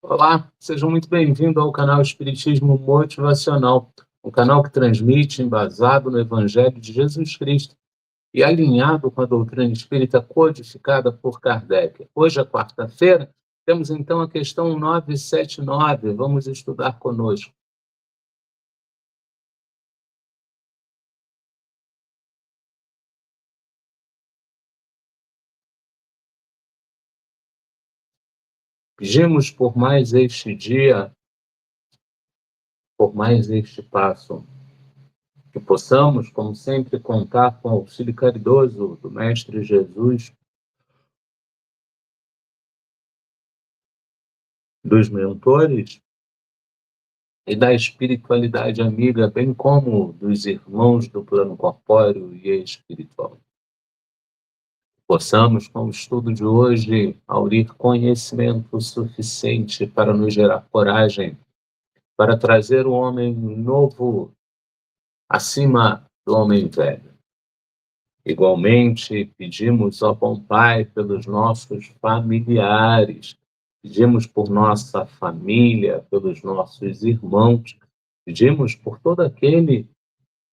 Olá, sejam muito bem-vindos ao canal Espiritismo Motivacional, um canal que transmite embasado no Evangelho de Jesus Cristo e alinhado com a doutrina espírita codificada por Kardec. Hoje é quarta-feira, temos então a questão 979, vamos estudar conosco. Pedimos por mais este dia, por mais este passo, que possamos, como sempre, contar com o auxílio caridoso do Mestre Jesus, dos mentores e da espiritualidade amiga, bem como dos irmãos do plano corpóreo e espiritual. Possamos, com o estudo de hoje, aurir conhecimento suficiente para nos gerar coragem, para trazer o homem novo acima do homem velho. Igualmente, pedimos ao bom Pai pelos nossos familiares, pedimos por nossa família, pelos nossos irmãos, pedimos por todo aquele,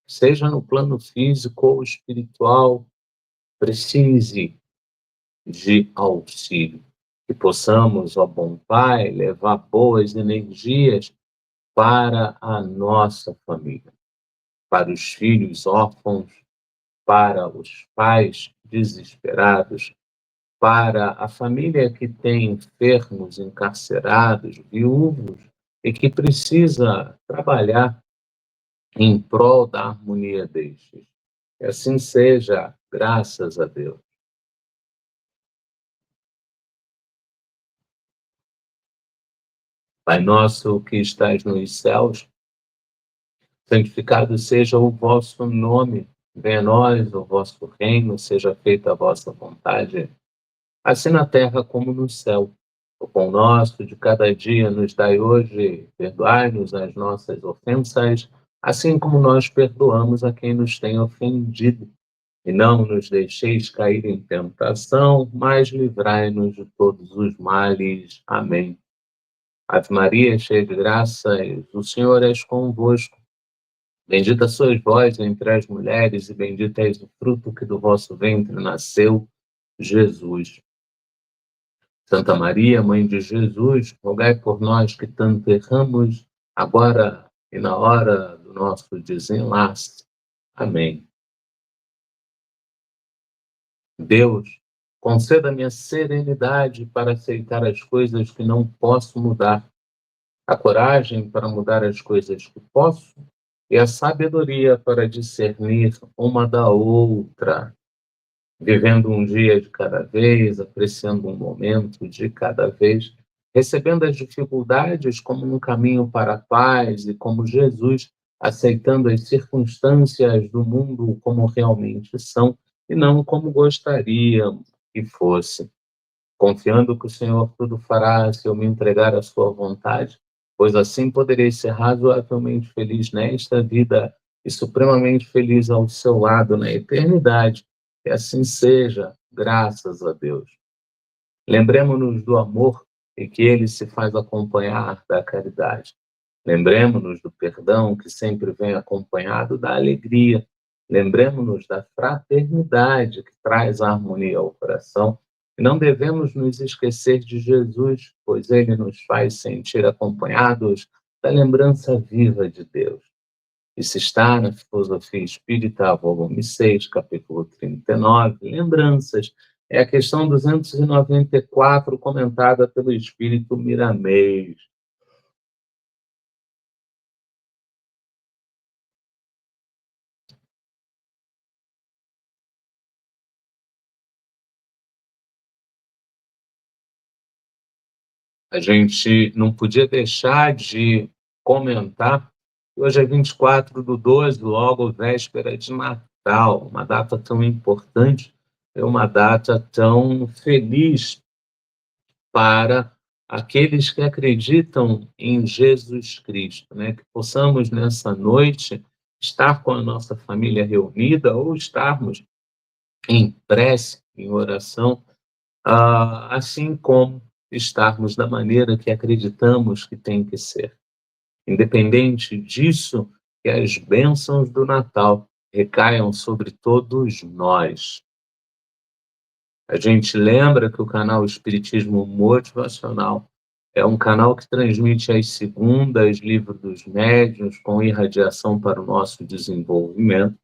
seja no plano físico ou espiritual, precise de auxílio. Que possamos, ó bom Pai, levar boas energias para a nossa família, para os filhos órfãos, para os pais desesperados, para a família que tem enfermos, encarcerados, viúvos e que precisa trabalhar em prol da harmonia destes. Que assim seja, graças a Deus. Pai nosso que estais nos céus, santificado seja o vosso nome. Venha a nós o vosso reino, seja feita a vossa vontade, assim na terra como no céu. O pão nosso de cada dia nos dai hoje, perdoai-nos as nossas ofensas, assim como nós perdoamos a quem nos tem ofendido. E não nos deixeis cair em tentação, mas livrai-nos de todos os males. Amém. Ave Maria, cheia de graças, o Senhor és convosco. Bendita sois vós entre as mulheres, e bendito és o fruto que do vosso ventre nasceu, Jesus. Santa Maria, Mãe de Jesus, rogai por nós que tanto erramos, agora e na hora do nosso desenlace. Amém. Deus, conceda-me a serenidade para aceitar as coisas que não posso mudar, a coragem para mudar as coisas que posso e a sabedoria para discernir uma da outra, vivendo um dia de cada vez, apreciando um momento de cada vez, recebendo as dificuldades como um caminho para a paz e como Jesus, aceitando as circunstâncias do mundo como realmente são e não como gostaríamos que fosse, confiando que o Senhor tudo fará se eu me entregar à sua vontade, pois assim poderei ser razoavelmente feliz nesta vida e supremamente feliz ao seu lado na eternidade. Que assim seja, graças a Deus. Lembremos-nos do amor e que ele se faz acompanhar da caridade. Lembremos-nos do perdão que sempre vem acompanhado da alegria. Lembremos-nos da fraternidade que traz a harmonia ao coração. E não devemos nos esquecer de Jesus, pois ele nos faz sentir acompanhados da lembrança viva de Deus. Isso está na Filosofia Espírita, volume 6, capítulo 39, Lembranças. É a questão 294, comentada pelo Espírito Miramês. A gente não podia deixar de comentar que hoje é 24/12, logo véspera de Natal, uma data tão importante, é uma data tão feliz para aqueles que acreditam em Jesus Cristo, né? Que possamos nessa noite estar com a nossa família reunida ou estarmos em prece, em oração, assim como estarmos da maneira que acreditamos que tem que ser. Independente disso, que as bênçãos do Natal recaiam sobre todos nós. A gente lembra que o canal Espiritismo Motivacional é um canal que transmite às segundas Livro dos Médiuns com irradiação para o nosso desenvolvimento,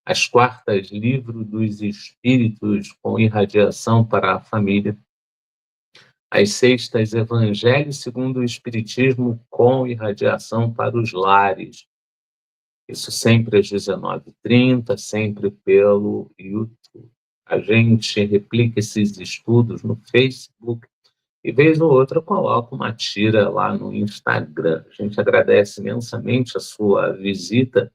às quartas Livro dos Espíritos com irradiação para a família, às sextas Evangelho segundo o Espiritismo com irradiação para os lares. Isso sempre às 19h30, sempre pelo YouTube. A gente replica esses estudos no Facebook e, vez ou outra, coloca uma tira lá no Instagram. A gente agradece imensamente a sua visita,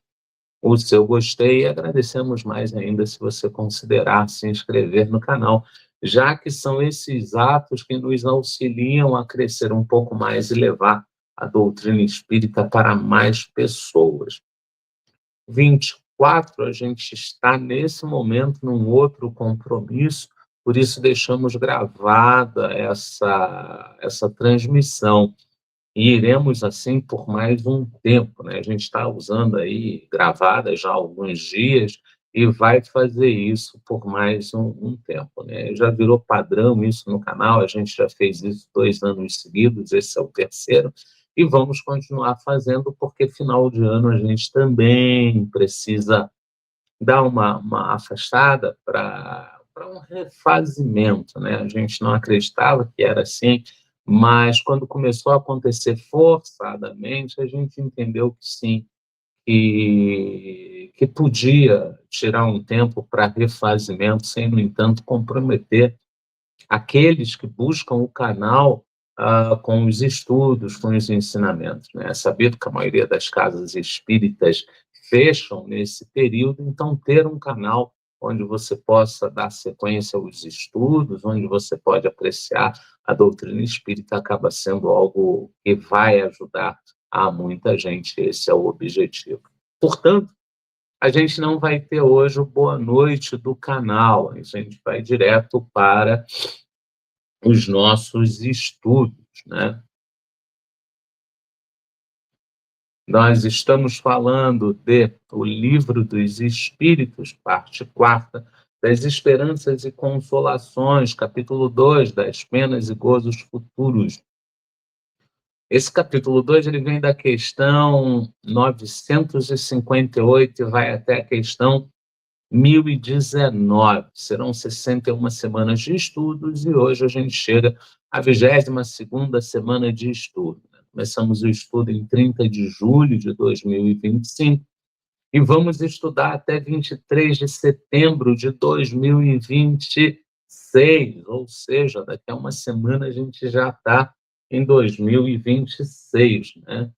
o seu gostei, e agradecemos mais ainda se você considerar se inscrever no canal, já que são esses atos que nos auxiliam a crescer um pouco mais e levar a doutrina espírita para mais pessoas. 24, a gente está nesse momento num outro compromisso, por isso deixamos gravada essa transmissão. E iremos assim por mais um tempo, né? A gente está usando aí gravada já há alguns dias e vai fazer isso por mais um tempo, né? Já virou padrão isso no canal, a gente já fez isso 2 anos seguidos, esse é o terceiro, e vamos continuar fazendo porque final de ano a gente também precisa dar uma afastada para um refazimento, né? A gente não acreditava que era assim, mas quando começou a acontecer forçadamente, a gente entendeu que sim, que podia tirar um tempo para refazimento, sem, no entanto, comprometer aqueles que buscam o canal com os estudos, com os ensinamentos, né? É sabido que a maioria das casas espíritas fecham nesse período, então ter um canal onde você possa dar sequência aos estudos, onde você pode apreciar a doutrina espírita, acaba sendo algo que vai ajudar a muita gente, esse é o objetivo. Portanto, a gente não vai ter hoje o boa noite do canal, a gente vai direto para os nossos estudos, né? Nós estamos falando de O Livro dos Espíritos, parte 4, das Esperanças e Consolações, capítulo 2, das Penas e Gozos Futuros. Esse capítulo 2 ele vem da questão 958 e vai até a questão 1019. Serão 61 semanas de estudos e hoje a gente chega à 22ª semana de estudo. Começamos o estudo em 30 de julho de 2025 e vamos estudar até 23 de setembro de 2026, ou seja, daqui a uma semana a gente já está em 2026, né?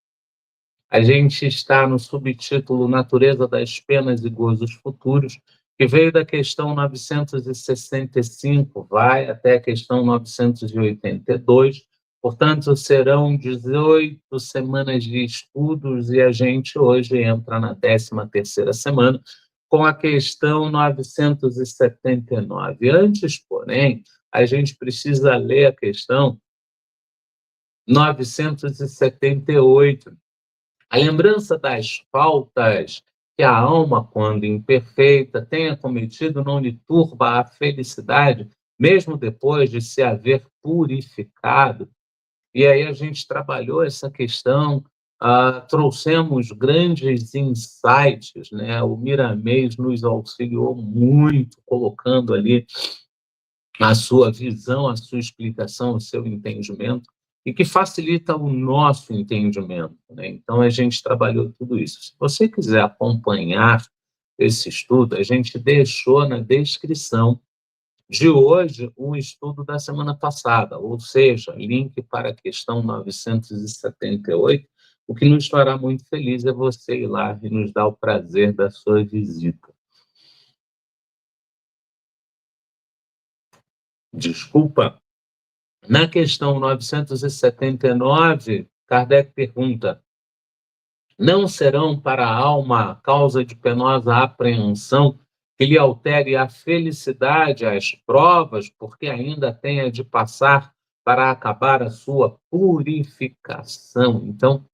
A gente está no subtítulo Natureza das Penas e Gozos Futuros, que veio da questão 965, vai até a questão 982. Portanto, serão 18 semanas de estudos e a gente hoje entra na 13ª semana com a questão 979. Antes, porém, a gente precisa ler a questão 978. A lembrança das faltas que a alma, quando imperfeita, tenha cometido não lhe turba a felicidade, mesmo depois de se haver purificado. E aí a gente trabalhou essa questão, trouxemos grandes insights, né? O Miramês nos auxiliou muito, colocando ali a sua visão, a sua explicação, o seu entendimento, e que facilita o nosso entendimento, né? Então, a gente trabalhou tudo isso. Se você quiser acompanhar esse estudo, a gente deixou na descrição de hoje o estudo da semana passada, ou seja, link para a questão 978. O que nos fará muito feliz é você ir lá e nos dar o prazer da sua visita. Desculpa. Na questão 979, Kardec pergunta: não serão para a alma causa de penosa apreensão que lhe altere a felicidade, as provas, porque ainda tenha de passar para acabar a sua purificação. Então,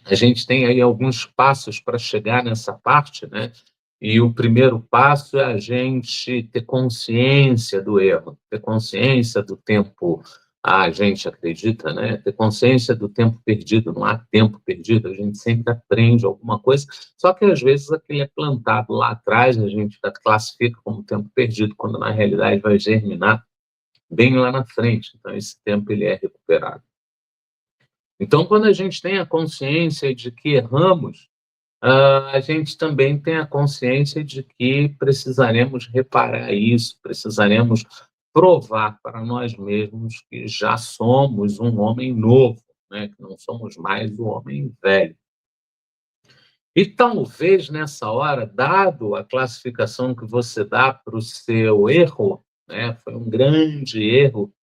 a gente tem aí alguns passos para chegar nessa parte, né? E o primeiro passo é a gente ter consciência do erro, ter consciência do tempo, a gente acredita, né? Ter consciência do tempo perdido, não há tempo perdido, a gente sempre aprende alguma coisa, só que às vezes aquele é plantado lá atrás, a gente classifica como tempo perdido, quando na realidade vai germinar bem lá na frente, então esse tempo ele é recuperado. Então, quando a gente tem a consciência de que erramos, a gente também tem a consciência de que precisaremos reparar isso, precisaremos provar para nós mesmos que já somos um homem novo, né? Que não somos mais o homem velho. E talvez nessa hora, dado a classificação que você dá para o seu erro, né? Foi um grande erro,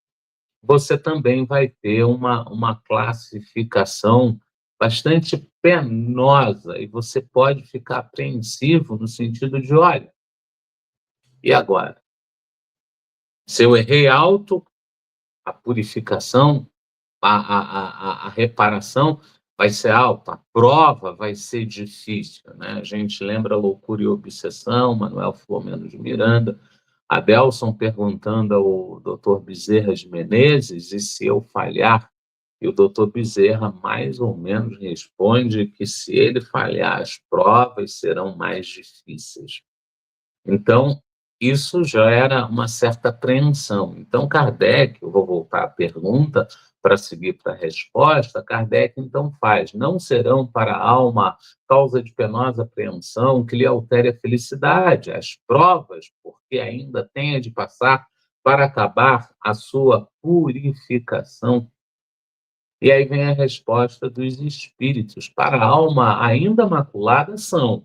você também vai ter uma classificação bastante penosa e você pode ficar apreensivo no sentido de, olha, e agora? Se eu errei alto, a purificação, a reparação vai ser alta, a prova vai ser difícil, né? A gente lembra Loucura e Obsessão, Manuel Filomeno de Miranda, Adelson perguntando ao doutor Bezerra de Menezes, e se eu falhar? E o doutor Bezerra mais ou menos responde que se ele falhar, as provas serão mais difíceis. Então, isso gera uma certa apreensão. Então, Kardec, eu vou voltar à pergunta para seguir para a resposta, Kardec então faz, não serão para a alma causa de penosa apreensão que lhe altere a felicidade, as provas, porque ainda tenha de passar para acabar a sua purificação. E aí vem a resposta dos espíritos, para a alma ainda maculada são.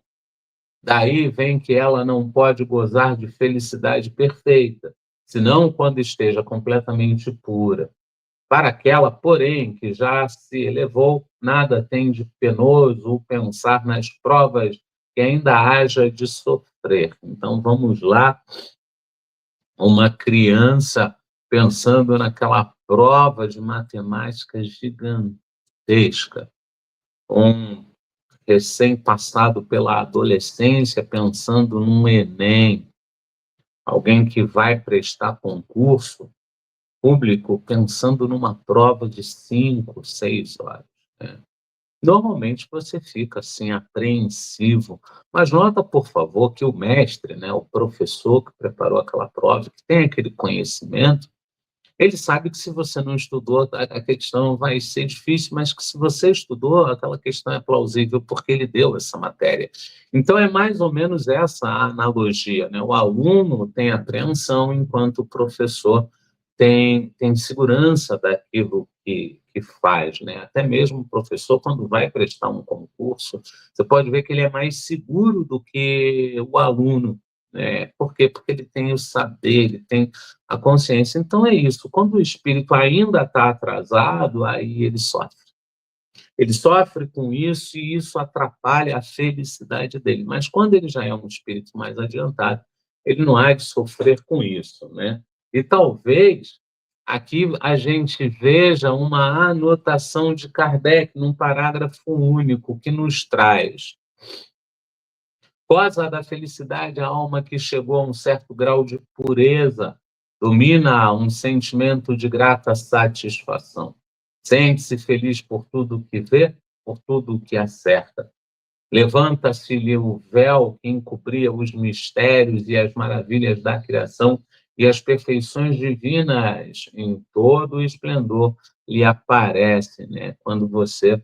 Daí vem que ela não pode gozar de felicidade perfeita, senão quando esteja completamente pura. Para aquela, porém, que já se elevou, nada tem de penoso o pensar nas provas que ainda haja de sofrer. Então, vamos lá, uma criança pensando naquela prova de matemática gigantesca, um recém-passado pela adolescência pensando num Enem, alguém que vai prestar concurso público pensando numa prova de 5, 6 horas, né? Normalmente você fica assim apreensivo, mas nota, por favor, que o mestre, né, o professor que preparou aquela prova, que tem aquele conhecimento, ele sabe que se você não estudou, a questão vai ser difícil, mas que se você estudou, aquela questão é plausível porque ele deu essa matéria. Então, é mais ou menos essa a analogia, né? O aluno tem apreensão, enquanto o professor tem segurança daquilo que faz, né? Até mesmo o professor, quando vai prestar um concurso, você pode ver que ele é mais seguro do que o aluno, né? Por quê? Porque ele tem o saber, ele tem a consciência. Então é isso. Quando o espírito ainda está atrasado, aí ele sofre. Ele sofre com isso e isso atrapalha a felicidade dele. Mas quando ele já é um espírito mais adiantado, ele não há de sofrer com isso, né? E talvez aqui a gente veja uma anotação de Kardec num parágrafo único que nos traz: goza da felicidade a alma que chegou a um certo grau de pureza, domina um sentimento de grata satisfação. Sente-se feliz por tudo o que vê, por tudo o que acerta. Levanta-se-lhe o véu que encobria os mistérios e as maravilhas da criação, e as perfeições divinas em todo o esplendor lhe aparecem, né? Quando você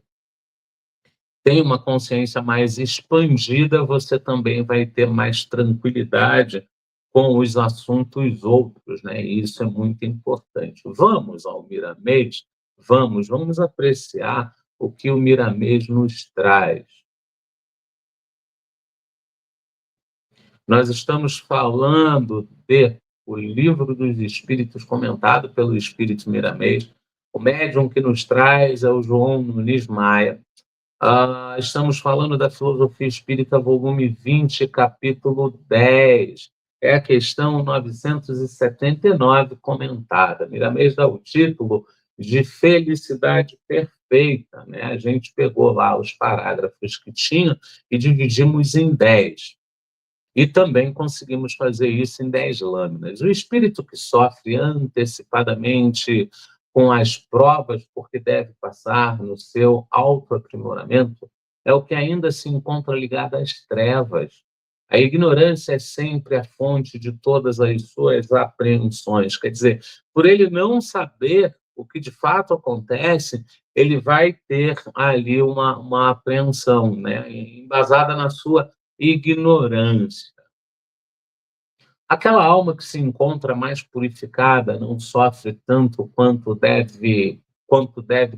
tem uma consciência mais expandida, você também vai ter mais tranquilidade com os assuntos outros, né? E isso é muito importante. Vamos ao Miramês? Vamos apreciar o que o Miramês nos traz. Nós estamos falando de O Livro dos Espíritos, comentado pelo Espírito Miramês. O médium que nos traz é o João Nunes Maia. Estamos falando da Filosofia Espírita, volume 20, capítulo 10. É a questão 979, comentada. Miramês dá o título de Felicidade Perfeita, né? A gente pegou lá os parágrafos que tinha e dividimos em 10. E também conseguimos fazer isso em 10 lâminas. O espírito que sofre antecipadamente com as provas porque deve passar no seu autoaprimoramento é o que ainda se encontra ligado às trevas. A ignorância é sempre a fonte de todas as suas apreensões. Quer dizer, por ele não saber o que de fato acontece, ele vai ter ali uma apreensão, né, embasada na sua ignorância. Aquela alma que se encontra mais purificada não sofre tanto quanto deve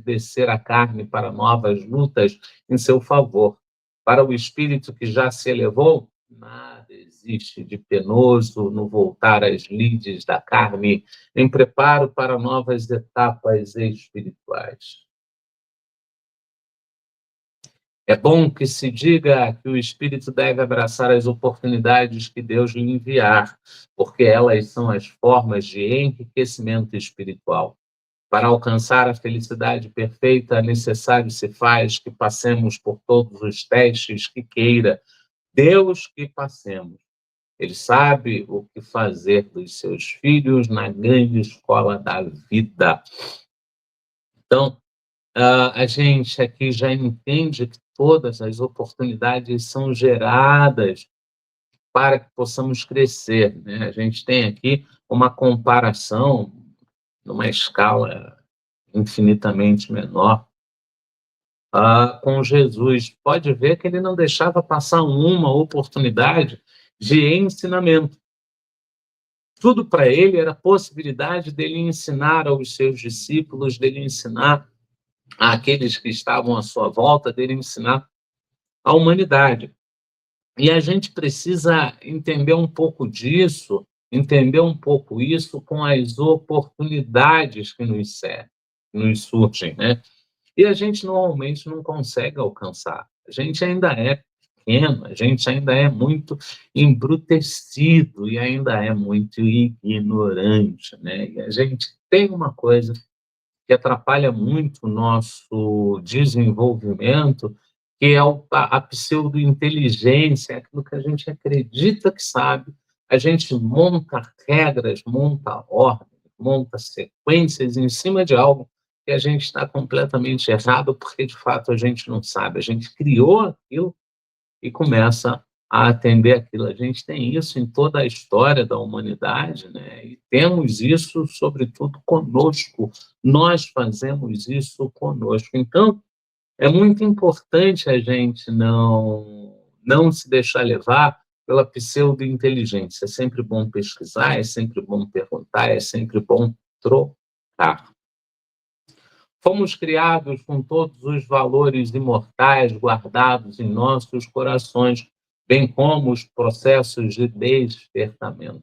descer a carne para novas lutas em seu favor. Para o espírito que já se elevou, nada existe de penoso no voltar às lides da carne, em preparo para novas etapas espirituais. É bom que se diga que o espírito deve abraçar as oportunidades que Deus lhe enviar, porque elas são as formas de enriquecimento espiritual. Para alcançar a felicidade perfeita, é necessário se faz que passemos por todos os testes que queira Deus que passemos. Ele sabe o que fazer dos seus filhos na grande escola da vida. Então, a gente aqui já entende que todas as oportunidades são geradas para que possamos crescer, né? A gente tem aqui uma comparação numa escala infinitamente menor com Jesus. Pode ver que ele não deixava passar uma oportunidade de ensinamento. Tudo para ele era possibilidade dele ensinar aos seus discípulos, dele ensinar àqueles que estavam à sua volta, dele ensinar à humanidade. E a gente precisa entender um pouco disso, entender um pouco isso com as oportunidades que nos surgem, né? E a gente normalmente não consegue alcançar. A gente ainda é pequeno, a gente ainda é muito embrutecido e ainda é muito ignorante, né? E a gente tem uma coisa que atrapalha muito o nosso desenvolvimento, que é a pseudo-inteligência, aquilo que a gente acredita que sabe, a gente monta regras, monta ordens, monta sequências em cima de algo que a gente está completamente errado, porque de fato a gente não sabe. A gente criou aquilo e começa a atender aquilo. A gente tem isso em toda a história da humanidade, né? E temos isso, sobretudo, conosco. Nós fazemos isso conosco. Então, é muito importante a gente não se deixar levar pela pseudo-inteligência. É sempre bom pesquisar, é sempre bom perguntar, é sempre bom trocar. Fomos criados com todos os valores imortais guardados em nossos corações, bem como os processos de despertamento.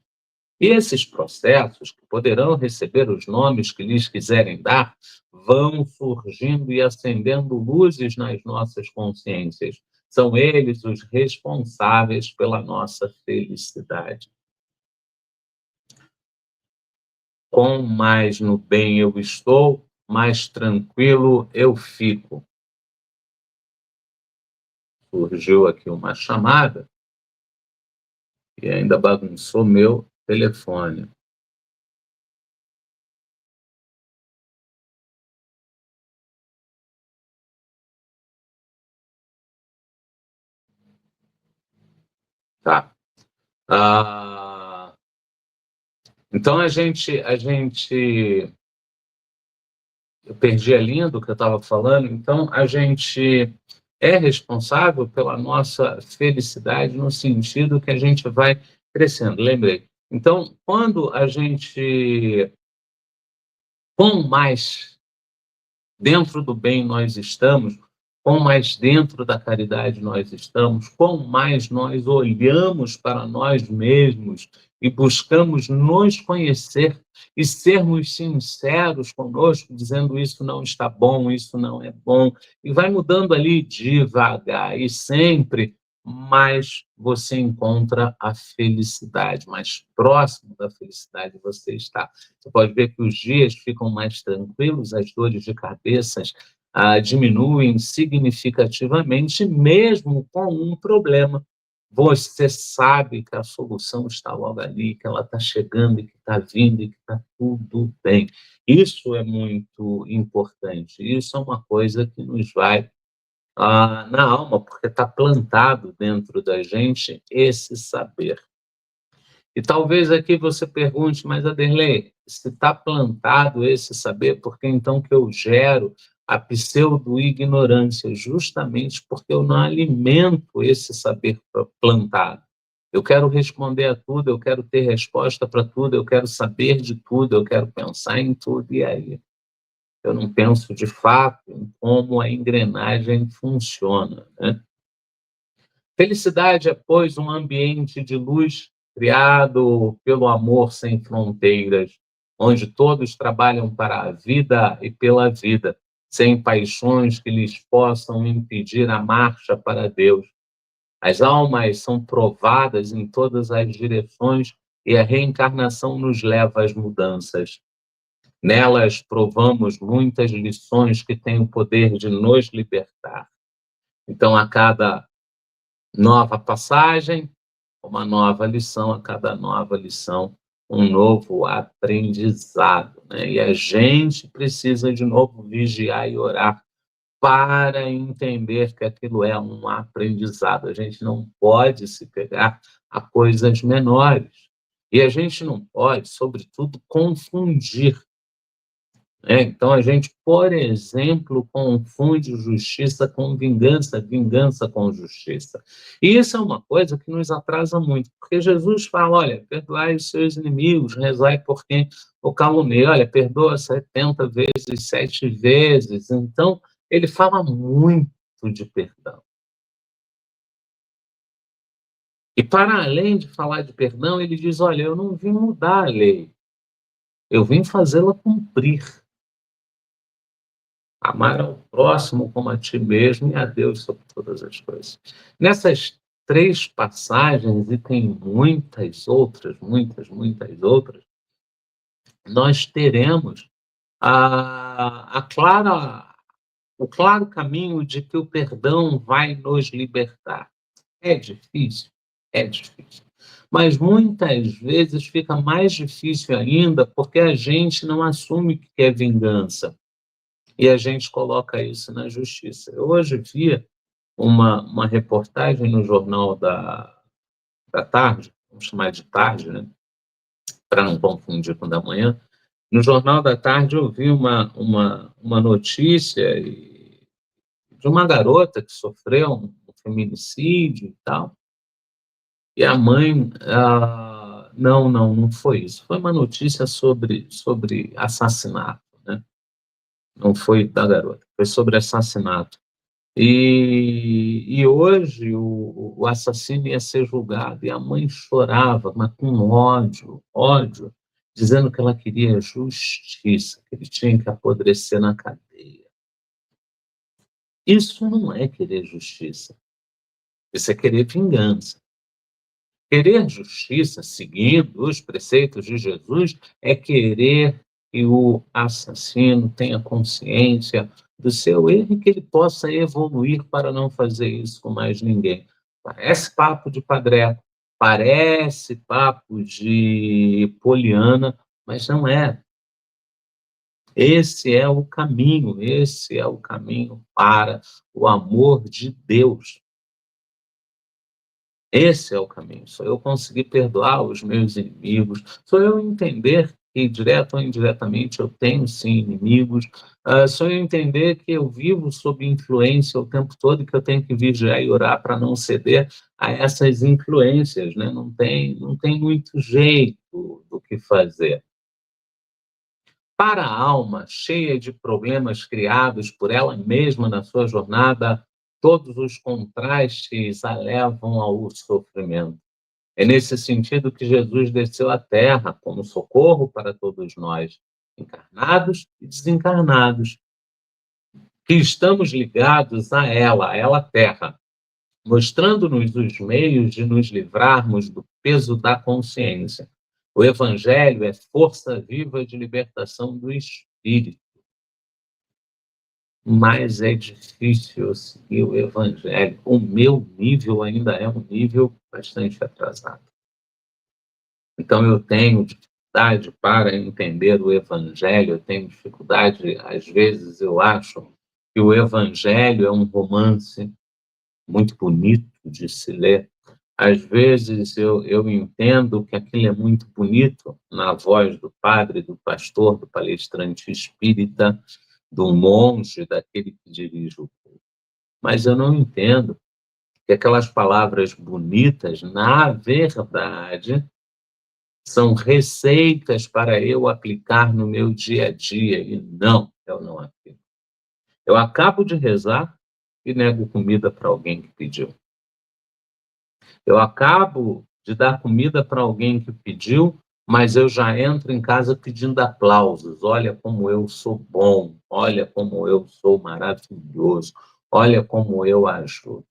E esses processos, que poderão receber os nomes que lhes quiserem dar, vão surgindo e acendendo luzes nas nossas consciências. São eles os responsáveis pela nossa felicidade. Quanto mais no bem eu estou, mais tranquilo eu fico. Surgiu aqui uma chamada e ainda bagunçou meu telefone. Tá. Então eu perdi a linha do que eu estava falando. Então a gente é responsável pela nossa felicidade no sentido que a gente vai crescendo. Lembrei. Então, quando a gente, quanto mais dentro do bem nós estamos, quão mais dentro da caridade nós estamos, quão mais nós olhamos para nós mesmos e buscamos nos conhecer e sermos sinceros conosco, dizendo isso não está bom, isso não é bom, e vai mudando ali devagar e sempre mais você encontra a felicidade, mais próximo da felicidade você está. Você pode ver que os dias ficam mais tranquilos, as dores de cabeça diminuem significativamente, mesmo com um problema. Você sabe que a solução está logo ali, que ela está chegando, e que está vindo, e que está tudo bem. Isso é muito importante. Isso é uma coisa que nos vai na alma, porque está plantado dentro da gente esse saber. E talvez aqui você pergunte, mas Aderlei, se está plantado esse saber, por que então que eu gero a pseudo-ignorância? Justamente porque eu não alimento esse saber plantado. Eu quero responder a tudo, eu quero ter resposta para tudo, eu quero saber de tudo, eu quero pensar em tudo, e aí? Eu não penso de fato em como a engrenagem funciona, né? Felicidade é, pois, um ambiente de luz criado pelo amor sem fronteiras, onde todos trabalham para a vida e pela vida, sem paixões que lhes possam impedir a marcha para Deus. As almas são provadas em todas as direções e a reencarnação nos leva às mudanças. Nelas provamos muitas lições que têm o poder de nos libertar. Então, a cada nova passagem, uma nova lição, a cada nova lição, um novo aprendizado, né? E a gente precisa, de novo, vigiar e orar para entender que aquilo é um aprendizado. A gente não pode se pegar a coisas menores. E a gente não pode, sobretudo, confundir. Então, a gente, por exemplo, confunde justiça com vingança, vingança com justiça. E isso é uma coisa que nos atrasa muito, porque Jesus fala, olha, perdoai os seus inimigos, rezai por quem o caluniei, olha, perdoa 70 vezes, 7 vezes. Então, ele fala muito de perdão. E para além de falar de perdão, ele diz, olha, eu não vim mudar a lei, eu vim fazê-la cumprir. Amar ao próximo como a ti mesmo e a Deus sobre todas as coisas. Nessas 3 passagens, e tem muitas outras, muitas outras, nós teremos o claro caminho de que o perdão vai nos libertar. É difícil? É difícil. Mas muitas vezes fica mais difícil ainda porque a gente não assume que é vingança. E a gente coloca isso na justiça. Eu hoje via uma reportagem no jornal da tarde, vamos chamar de tarde, né? Para não confundir com o da manhã. No jornal da tarde eu vi uma notícia de uma garota que sofreu um feminicídio e tal, e a mãe... não foi isso. Foi uma notícia sobre assassinato, né? Não foi da garota, foi sobre assassinato. E hoje o assassino ia ser julgado e a mãe chorava, mas com ódio, dizendo que ela queria justiça, que ele tinha que apodrecer na cadeia. Isso não é querer justiça, isso é querer vingança. Querer justiça, seguindo os preceitos de Jesus, é querer que o assassino tenha consciência do seu erro e que ele possa evoluir para não fazer isso com mais ninguém. Parece papo de padre, parece papo de poliana, mas não é. Esse é o caminho para o amor de Deus. Esse é o caminho, sou eu conseguir perdoar os meus inimigos, sou eu entender que, direto ou indiretamente, eu tenho sim inimigos, sou eu entender que eu vivo sob influência o tempo todo e que eu tenho que vigiar e orar para não ceder a essas influências, né? Não tem muito jeito do que fazer. Para a alma cheia de problemas criados por ela mesma na sua jornada, todos os contrastes a levam ao sofrimento. É nesse sentido que Jesus desceu à Terra como socorro para todos nós, encarnados e desencarnados, que estamos ligados a ela Terra, mostrando-nos os meios de nos livrarmos do peso da consciência. O Evangelho é força viva de libertação do espírito, mas é difícil seguir o Evangelho. O meu nível ainda é um nível bastante atrasado. Então, eu tenho dificuldade para entender o Evangelho, eu tenho dificuldade, às vezes eu acho que o Evangelho é um romance muito bonito de se ler. Às vezes eu entendo que aquilo é muito bonito na voz do padre, do pastor, do palestrante espírita, do monge, daquele que dirige o povo. Mas eu não entendo que aquelas palavras bonitas, na verdade, são receitas para eu aplicar no meu dia a dia. E não, eu não aplico. Eu acabo de rezar e nego comida para alguém que pediu. Eu acabo de dar comida para alguém que pediu, mas eu já entro em casa pedindo aplausos. Olha como eu sou bom, olha como eu sou maravilhoso, olha como eu ajudo.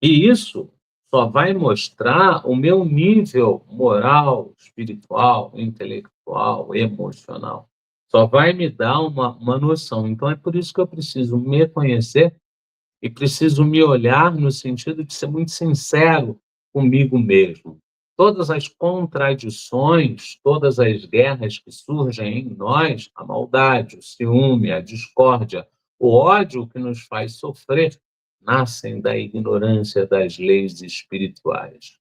E isso só vai mostrar o meu nível moral, espiritual, intelectual, emocional. Só vai me dar uma noção. Então é por isso que eu preciso me conhecer e preciso me olhar no sentido de ser muito sincero comigo mesmo. Todas as contradições, todas as guerras que surgem em nós, a maldade, o ciúme, a discórdia, o ódio que nos faz sofrer, nascem da ignorância das leis espirituais.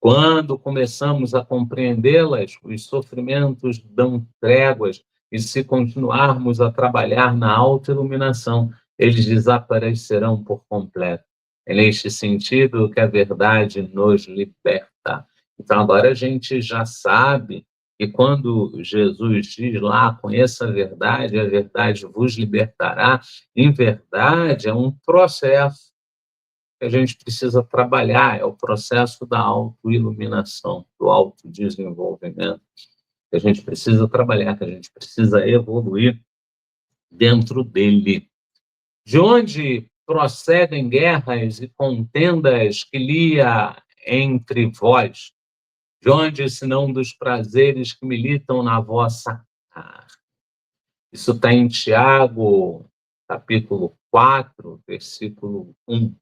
Quando começamos a compreendê-las, os sofrimentos dão tréguas, e se continuarmos a trabalhar na autoiluminação, eles desaparecerão por completo. É neste sentido que a verdade nos liberta. Então, agora a gente já sabe que quando Jesus diz lá, conheça a verdade vos libertará, em verdade é um processo que a gente precisa trabalhar, é o processo da autoiluminação, do autodesenvolvimento, que a gente precisa trabalhar, que a gente precisa evoluir dentro dele. De onde procedem guerras e contendas que lia entre vós? De onde, senão dos prazeres que militam na vossa carne? Isso está em Tiago, capítulo 4, versículo 1.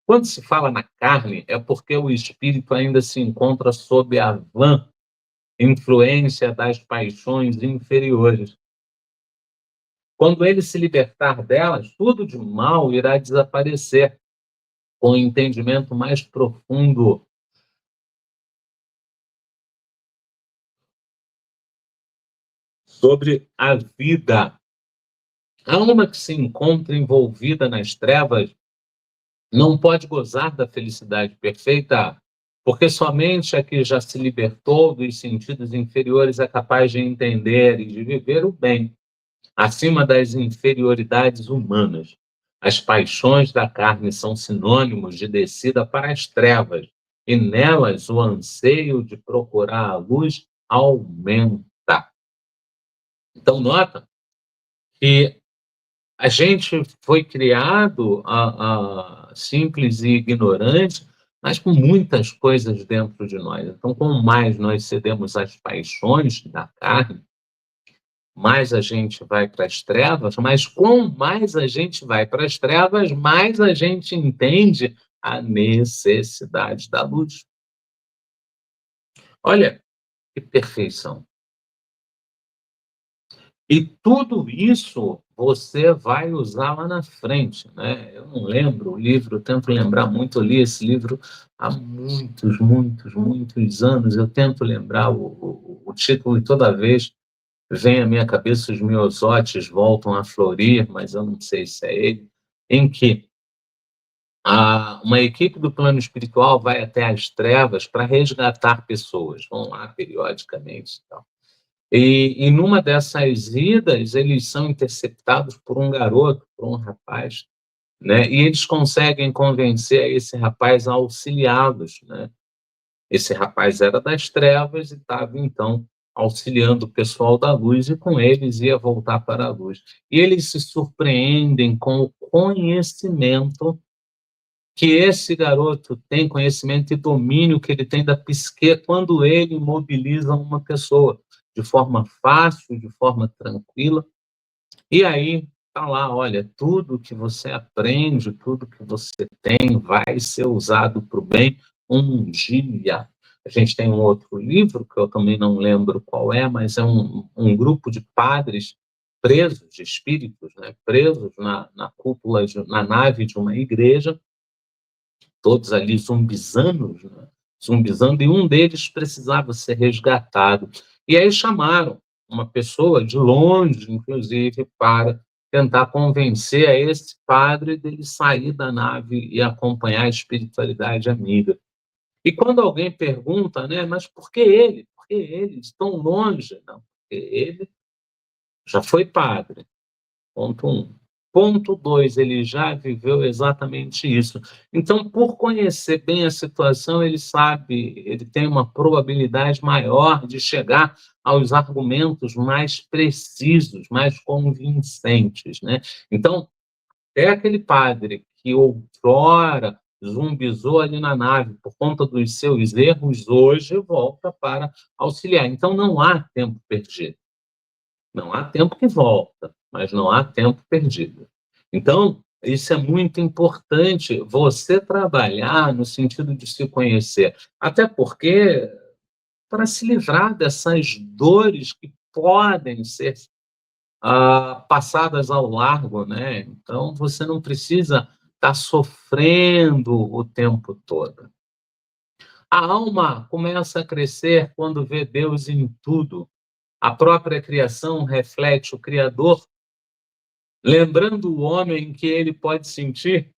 Quando se fala na carne, é porque o espírito ainda se encontra sob a vã influência das paixões inferiores. Quando ele se libertar delas, tudo de mal irá desaparecer, com o entendimento mais profundo sobre a vida. A alma que se encontra envolvida nas trevas não pode gozar da felicidade perfeita, porque somente a que já se libertou dos sentidos inferiores é capaz de entender e de viver o bem, acima das inferioridades humanas. As paixões da carne são sinônimos de descida para as trevas, e nelas o anseio de procurar a luz aumenta. Então, nota que a gente foi criado simples e ignorante, mas com muitas coisas dentro de nós. Então, quanto mais nós cedemos às paixões da carne, mais a gente vai para as trevas, mas quanto mais a gente vai para as trevas, mais a gente entende a necessidade da luz. Olha que perfeição. E tudo isso você vai usar lá na frente, né? Eu não lembro o livro, eu tento lembrar muito, eu li esse livro há muitos, muitos, muitos anos, eu tento lembrar o título e toda vez vem à minha cabeça os miosotes voltam a florir, mas eu não sei se é ele, em que Uma equipe do plano espiritual vai até as trevas para resgatar pessoas, vão lá periodicamente e tal. E numa dessas idas, eles são interceptados por um garoto, por um rapaz, né? E eles conseguem convencer esse rapaz a auxiliá-los, né? Esse rapaz era das trevas e estava, então, auxiliando o pessoal da luz e com eles ia voltar para a luz. E eles se surpreendem com o conhecimento que esse garoto tem, conhecimento e domínio que ele tem da psique quando ele mobiliza uma pessoa de forma fácil, de forma tranquila. E aí está lá, olha, tudo que você aprende, tudo que você tem vai ser usado para o bem um dia. A gente tem um outro livro, que eu também não lembro qual é, mas é um grupo de padres presos, de espíritos, né, presos na cúpula, na nave de uma igreja, todos ali zumbizando, né? Zumbizando, e um deles precisava ser resgatado. E aí chamaram uma pessoa de longe, inclusive, para tentar convencer a esse padre dele sair da nave e acompanhar a espiritualidade amiga. E quando alguém pergunta, né, mas por que ele? Por que ele? Tão longe? Não, porque ele já foi padre. Ponto um. Ponto dois, ele já viveu exatamente isso. Então, por conhecer bem a situação, ele sabe, ele tem uma probabilidade maior de chegar aos argumentos mais precisos, mais convincentes, né? Então, é aquele padre que outrora zumbizou ali na nave por conta dos seus erros, hoje volta para auxiliar. Então, não há tempo perdido. Não há tempo que volta, mas não há tempo perdido. Então, isso é muito importante, você trabalhar no sentido de se conhecer. Até porque, para se livrar dessas dores que podem ser passadas ao largo, né? Então, você não precisa estar sofrendo o tempo todo. A alma começa a crescer quando vê Deus em tudo. A própria criação reflete o Criador, lembrando o homem que ele pode sentir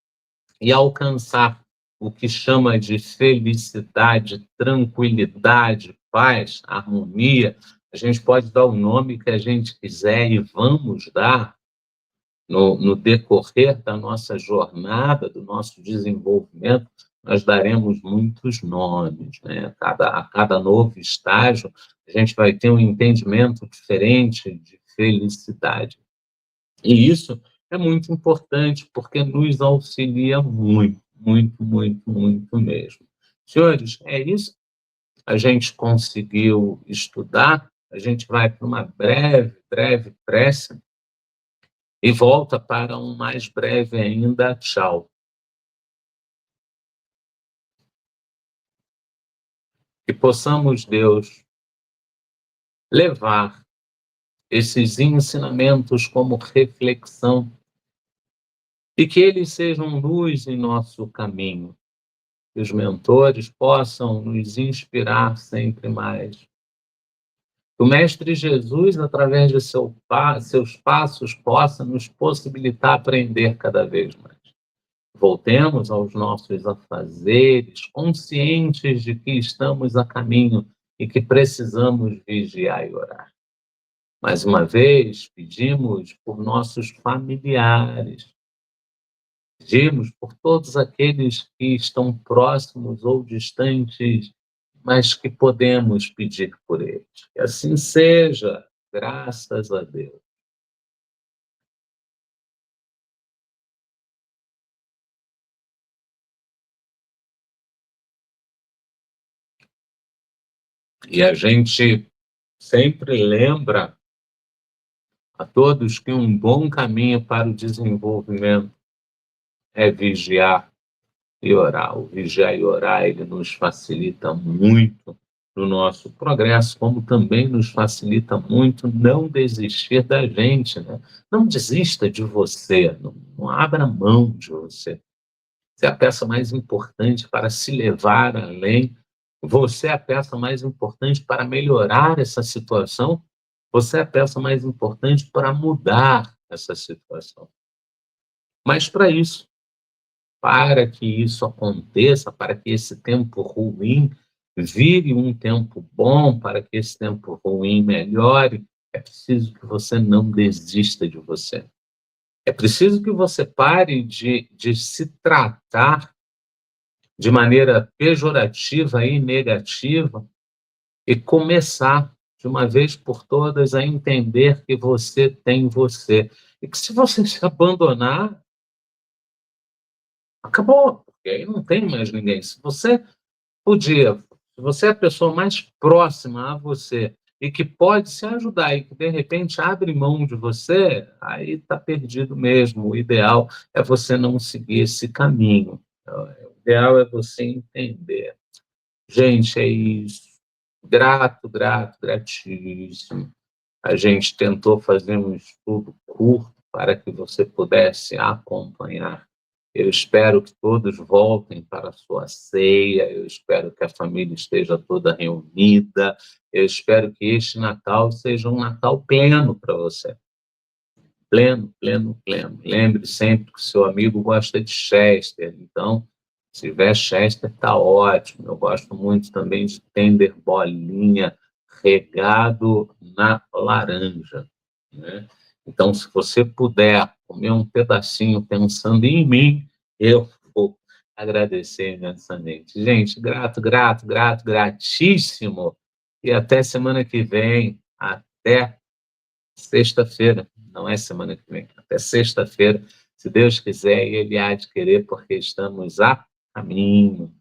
e alcançar o que chama de felicidade, tranquilidade, paz, harmonia. A gente pode dar o nome que a gente quiser e vamos dar no decorrer da nossa jornada, do nosso desenvolvimento, nós daremos muitos nomes, né? A cada novo estágio, a gente vai ter um entendimento diferente de felicidade. E isso é muito importante, porque nos auxilia muito, muito, muito, muito mesmo. Senhores, é isso. A gente conseguiu estudar, a gente vai para uma breve, breve prece e volta para um mais breve ainda. Tchau. Que possamos, Deus, levar esses ensinamentos como reflexão e que eles sejam luz em nosso caminho. Que os mentores possam nos inspirar sempre mais. Que o Mestre Jesus, através de seus passos, possa nos possibilitar aprender cada vez mais. Voltemos aos nossos afazeres, conscientes de que estamos a caminho e que precisamos vigiar e orar. Mais uma vez, pedimos por nossos familiares, pedimos por todos aqueles que estão próximos ou distantes, mas que podemos pedir por eles. Que assim seja, graças a Deus. E a gente sempre lembra a todos que um bom caminho para o desenvolvimento é vigiar e orar. O vigiar e orar, ele nos facilita muito no nosso progresso, como também nos facilita muito não desistir da gente, né? Não desista de você, não abra mão de você. Você é a peça mais importante para se levar além. Você é a peça mais importante para melhorar essa situação. Você é a peça mais importante para mudar essa situação. Mas para isso, para que isso aconteça, para que esse tempo ruim vire um tempo bom, para que esse tempo ruim melhore, é preciso que você não desista de você. É preciso que você pare de se tratar de maneira pejorativa e negativa e começar, de uma vez por todas, a entender que você tem você. E que se você se abandonar, acabou, porque aí não tem mais ninguém. Se você é a pessoa mais próxima a você e que pode se ajudar e que de repente abre mão de você, aí está perdido mesmo. O ideal é você não seguir esse caminho. O ideal é você entender. Gente, é isso. Grato, grato, gratíssimo. A gente tentou fazer um estudo curto para que você pudesse acompanhar. Eu espero que todos voltem para a sua ceia, eu espero que a família esteja toda reunida, eu espero que este Natal seja um Natal pleno para você. Pleno, pleno, pleno. Lembre sempre que o seu amigo gosta de Chester, então, se tiver Chester, está ótimo. Eu gosto muito também de Tender Bolinha regado na laranja, né? Então, se você puder comer um pedacinho pensando em mim, eu vou agradecer imensamente. Gente, grato, grato, grato, gratíssimo. E até semana que vem. Até sexta-feira. Não é semana que vem. Até sexta-feira, se Deus quiser, e Ele há de querer, porque estamos a caminho.